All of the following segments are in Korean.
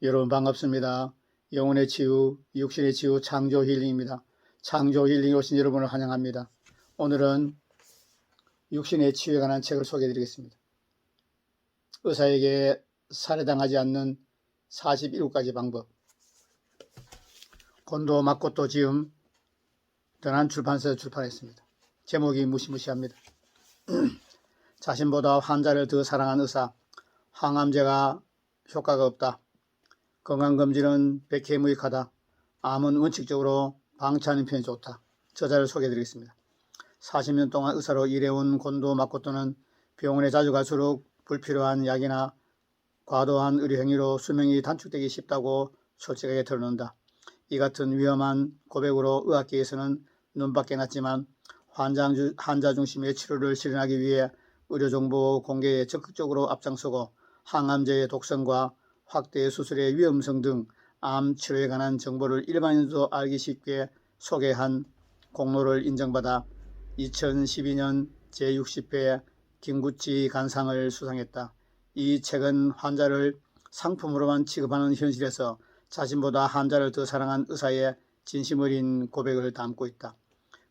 여러분 반갑습니다. 영혼의 치유, 육신의 치유 창조 힐링입니다. 창조 힐링 오신 여러분을 환영합니다. 오늘은 육신의 치유에 관한 책을 소개해 드리겠습니다. 의사에게 살해당하지 않는 47가지 방법. 곤도 마코토 지음 더난 출판사에서 출판했습니다. 제목이 무시무시합니다. 자신보다 환자를 더 사랑한 의사, 항암제가 효과가 없다. 건강검진은 백해무익하다. 암은 원칙적으로 방치하는 편이 좋다. 저자를 소개해드리겠습니다. 40년 동안 의사로 일해온 곤도 마코토는 병원에 자주 갈수록 불필요한 약이나 과도한 의료 행위로 수명이 단축되기 쉽다고 솔직하게 털어놓는다. 이 같은 위험한 고백으로 의학계에서는 눈밖에 났지만 환자 중심의 치료를 실현하기 위해 의료정보 공개에 적극적으로 앞장서고 항암제의 독성과 확대 수술의 위험성 등 암 치료에 관한 정보를 일반인도 알기 쉽게 소개한 공로를 인정받아 2012년 제60회 김구치 간상을 수상했다. 이 책은 환자를 상품으로만 취급하는 현실에서 자신보다 환자를 더 사랑한 의사의 진심 어린 고백을 담고 있다.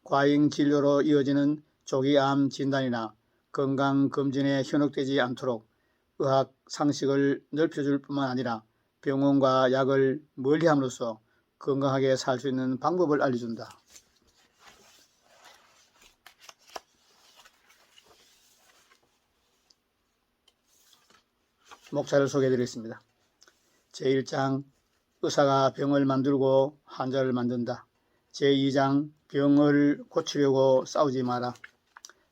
과잉 진료로 이어지는 조기 암 진단이나 건강검진에 현혹되지 않도록 의학 상식을 넓혀줄 뿐만 아니라 병원과 약을 멀리함으로써 건강하게 살 수 있는 방법을 알려준다. 목차를 소개해드리겠습니다. 제1장 의사가 병을 만들고 환자를 만든다. 제2장 병을 고치려고 싸우지 마라.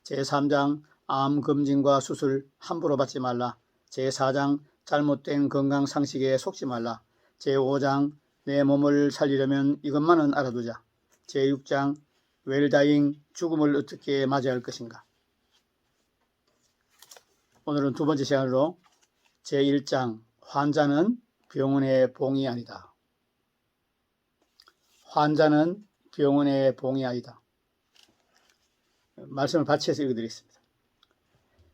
제3장 암 검진과 수술 함부로 받지 말라. 제4장 잘못된 건강 상식에 속지 말라. 제5장 내 몸을 살리려면 이것만은 알아두자. 제6장 웰다잉 죽음을 어떻게 맞이할 것인가. 오늘은 두 번째 시간으로 제1장 환자는 병원의 봉이 아니다. 환자는 병원의 봉이 아니다. 말씀을 바치해서 읽어드리겠습니다.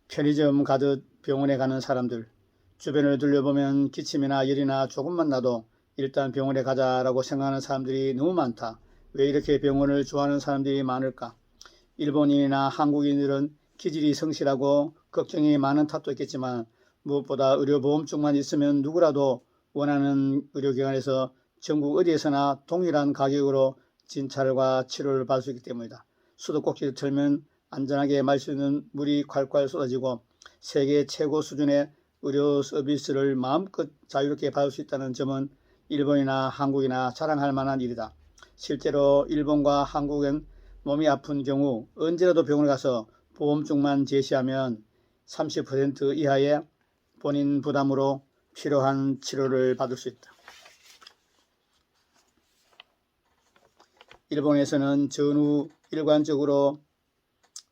편의점 가듯 병원에 가는 사람들, 주변을 둘러보면 기침이나 열이나 조금만 나도 일단 병원에 가자라고 생각하는 사람들이 너무 많다. 왜 이렇게 병원을 좋아하는 사람들이 많을까? 일본인이나 한국인들은 기질이 성실하고 걱정이 많은 탓도 있겠지만 무엇보다 의료보험증만 있으면 누구라도 원하는 의료기관에서 전국 어디에서나 동일한 가격으로 진찰과 치료를 받을 수 있기 때문이다. 수도꼭지를 틀면 안전하게 마실 수 있는 물이 콸콸 쏟아지고 세계 최고 수준의 의료 서비스를 마음껏 자유롭게 받을 수 있다는 점은 일본이나 한국이나 자랑할 만한 일이다. 실제로 일본과 한국은 몸이 아픈 경우 언제라도 병원에 가서 보험증만 제시하면 30% 이하의 본인 부담으로 필요한 치료를 받을 수 있다. 일본에서는 전후 일관적으로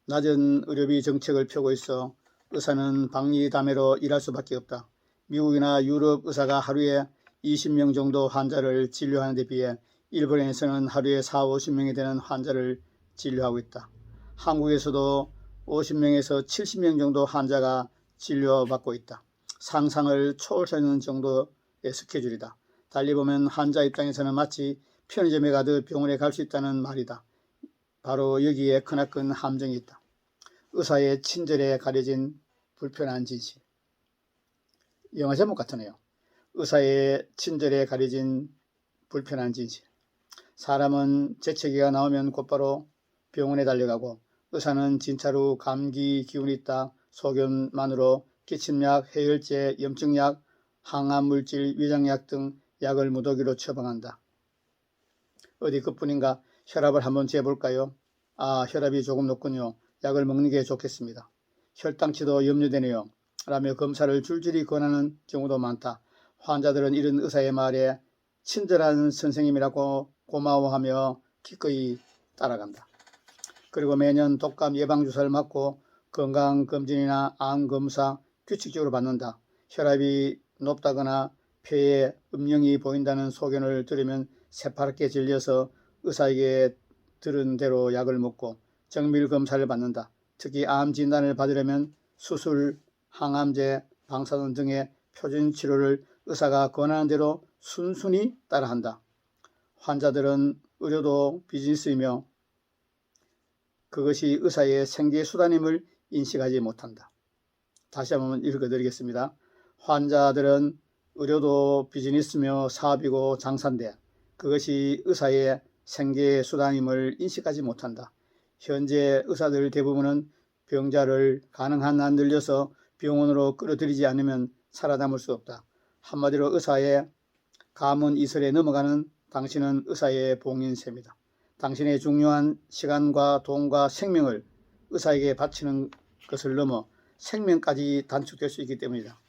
낮은 의료비 정책을 펴고 있어 의사는 박리담회로 일할 수밖에 없다. 미국이나 유럽 의사가 하루에 20명 정도 환자를 진료하는 데 비해 일본에서는 하루에 40~50명이 되는 환자를 진료하고 있다. 한국에서도 50명에서 70명 정도 환자가 진료받고 있다. 상상을 초월하는 정도의 스케줄이다. 달리 보면 환자 입장에서는 마치 편의점에 가듯 병원에 갈 수 있다는 말이다. 바로 여기에 크나큰 함정이 있다. 의사의 친절에 가려진 불편한 진실. 영화 제목 같으네요. 의사의 친절에 가려진 불편한 진실. 사람은 재채기가 나오면 곧바로 병원에 달려가고 의사는 진찰 후 감기 기운이 있다 소견만으로 기침약, 해열제, 염증약, 항암물질, 위장약 등 약을 무더기로 처방한다. 어디 그뿐인가? 혈압을 한번 재볼까요? 아, 혈압이 조금 높군요. 약을 먹는 게 좋겠습니다. 혈당치도 염려되네요. 라며 검사를 줄줄이 권하는 경우도 많다. 환자들은 이런 의사의 말에 친절한 선생님이라고 고마워하며 기꺼이 따라간다. 그리고 매년 독감 예방주사를 맞고 건강검진이나 암검사 규칙적으로 받는다. 혈압이 높다거나 폐에 음영이 보인다는 소견을 들으면 새파랗게 질려서 의사에게 들은 대로 약을 먹고 정밀검사를 받는다. 특히 암 진단을 받으려면 수술, 항암제, 방사선 등의 표준 치료를 의사가 권하는 대로 순순히 따라한다. 환자들은 의료도 비즈니스이며 그것이 의사의 생계수단임을 인식하지 못한다. 다시 한번 읽어드리겠습니다. 환자들은 의료도 비즈니스며 사업이고 장사인데 그것이 의사의 생계수단임을 인식하지 못한다. 현재 의사들 대부분은 병자를 가능한 한 늘려서 병원으로 끌어들이지 않으면 살아남을 수 없다. 한마디로 의사의 가문 이설에 넘어가는 당신은 의사의 봉인 셈이다. 당신의 중요한 시간과 돈과 생명을 의사에게 바치는 것을 넘어 생명까지 단축될 수 있기 때문이다.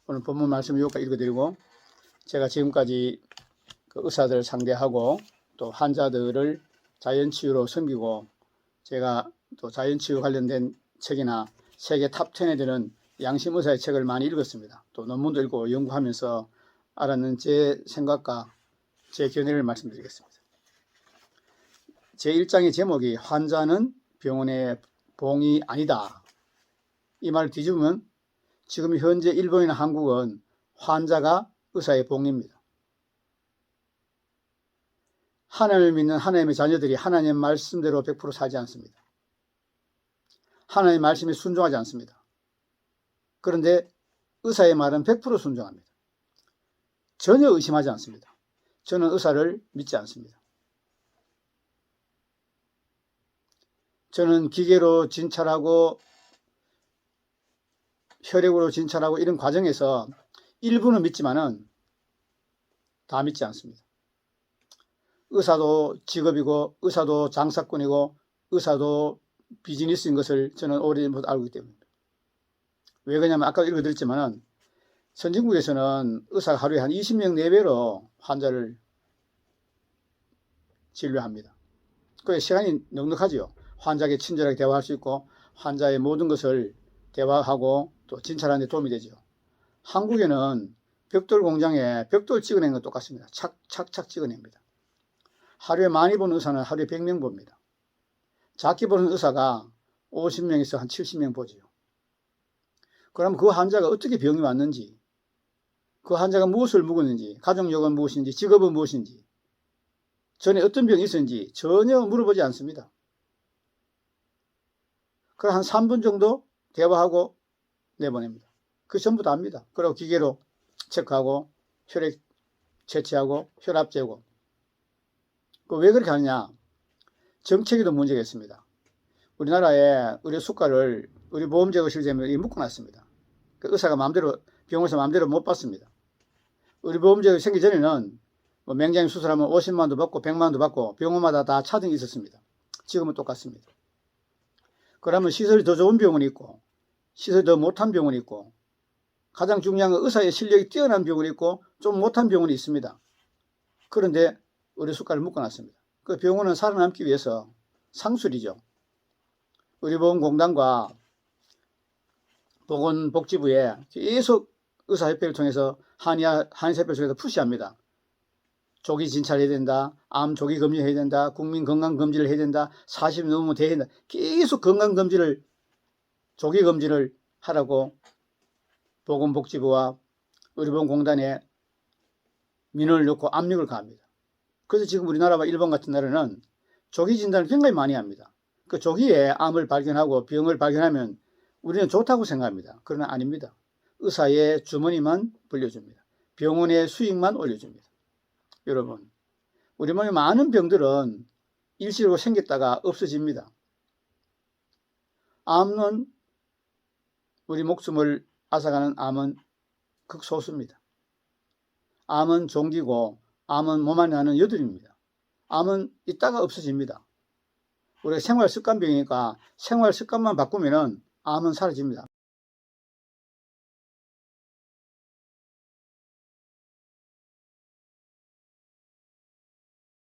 오늘 본문 말씀 여기까지 읽어드리고 제가 지금까지 그 의사들을 상대하고 또 환자들을 자연치유로 섬기고 제가 또 자연치유 관련된 책이나 세계 탑10에 드는 양심의사의 책을 많이 읽었습니다. 또 논문도 읽고 연구하면서 알았는 제 생각과 제 견해를 말씀드리겠습니다. 제 1장의 제목이 환자는 병원의 봉이 아니다. 이 말을 뒤집으면 지금 현재 일본이나 한국은 환자가 의사의 봉입니다. 하나님을 믿는 하나님의 자녀들이 하나님의 말씀대로 100% 살지 않습니다. 하나님의 말씀에 순종하지 않습니다. 그런데 의사의 말은 100% 순종합니다. 전혀 의심하지 않습니다. 저는 의사를 믿지 않습니다. 저는 기계로 진찰하고 혈액으로 진찰하고 이런 과정에서 일부는 믿지만은 다 믿지 않습니다. 의사도 직업이고 의사도 장사꾼이고 의사도 비즈니스인 것을 저는 오래전부터 알고 있기 때문입니다. 왜 그러냐면 아까 읽어드렸지만은 선진국에서는 의사가 하루에 한 20명 내외로 환자를 진료합니다. 그 시간이 넉넉하지요. 환자에게 친절하게 대화할 수 있고 환자의 모든 것을 대화하고 또 진찰하는 데 도움이 되죠. 한국에는 벽돌 공장에 벽돌 찍어내는 건 똑같습니다. 착착착 찍어냅니다. 하루에 많이 보는 의사는 하루에 100명 봅니다. 작게 보는 의사가 50명에서 한 70명 보지요. 그럼 그 환자가 어떻게 병이 왔는지, 그 환자가 무엇을 묵었는지, 가족력은 무엇인지, 직업은 무엇인지, 전에 어떤 병이 있었는지 전혀 물어보지 않습니다. 그럼 한 3분 정도 대화하고 내보냅니다. 그 전부 다 합니다. 그리고 기계로 체크하고 혈액 채취하고 혈압 재고. 왜 그렇게 하느냐? 정책에도 문제가 있습니다. 우리나라에 의료 수가를 의료 보험제가 실제면 묶어놨습니다. 의사가 마음대로 병원에서 마음대로 못 받습니다. 의료 보험제가 생기 전에는 뭐 맹장염 수술하면 50만원도 받고 100만원도 받고 병원마다 다 차등이 있었습니다. 지금은 똑같습니다. 그러면 시설이 더 좋은 병원이 있고 시설이 더 못한 병원이 있고 가장 중요한 건 의사의 실력이 뛰어난 병원이 있고 좀 못한 병원이 있습니다. 그런데 의료 수가를 묶어놨습니다. 그 병원은 살아남기 위해서 상술이죠. 의료보험공단과 보건복지부에 계속 의사협회를 통해서 한의사협회를 통해서 푸시합니다. 조기 진찰해야 된다. 암 조기 검진해야 된다. 국민 건강검진을 해야 된다. 40 넘으면 돼야 된다. 계속 건강검진을 조기 검진을 하라고 보건복지부와 의료보험공단에 민원을 넣고 압력을 가합니다. 그래서 지금 우리나라와 일본 같은 나라는 조기 진단을 굉장히 많이 합니다. 그 조기에 암을 발견하고 병을 발견하면 우리는 좋다고 생각합니다. 그러나 아닙니다. 의사의 주머니만 불려줍니다. 병원의 수익만 올려줍니다. 여러분, 우리 몸에 많은 병들은 일시로 생겼다가 없어집니다. 암은 우리 목숨을 앗아가는 암은 극소수입니다. 암은 종기고 암은 몸 안에 나는 여드름입니다. 암은 있다가 없어집니다. 우리가 생활습관병이니까 생활습관만 바꾸면은 암은 사라집니다.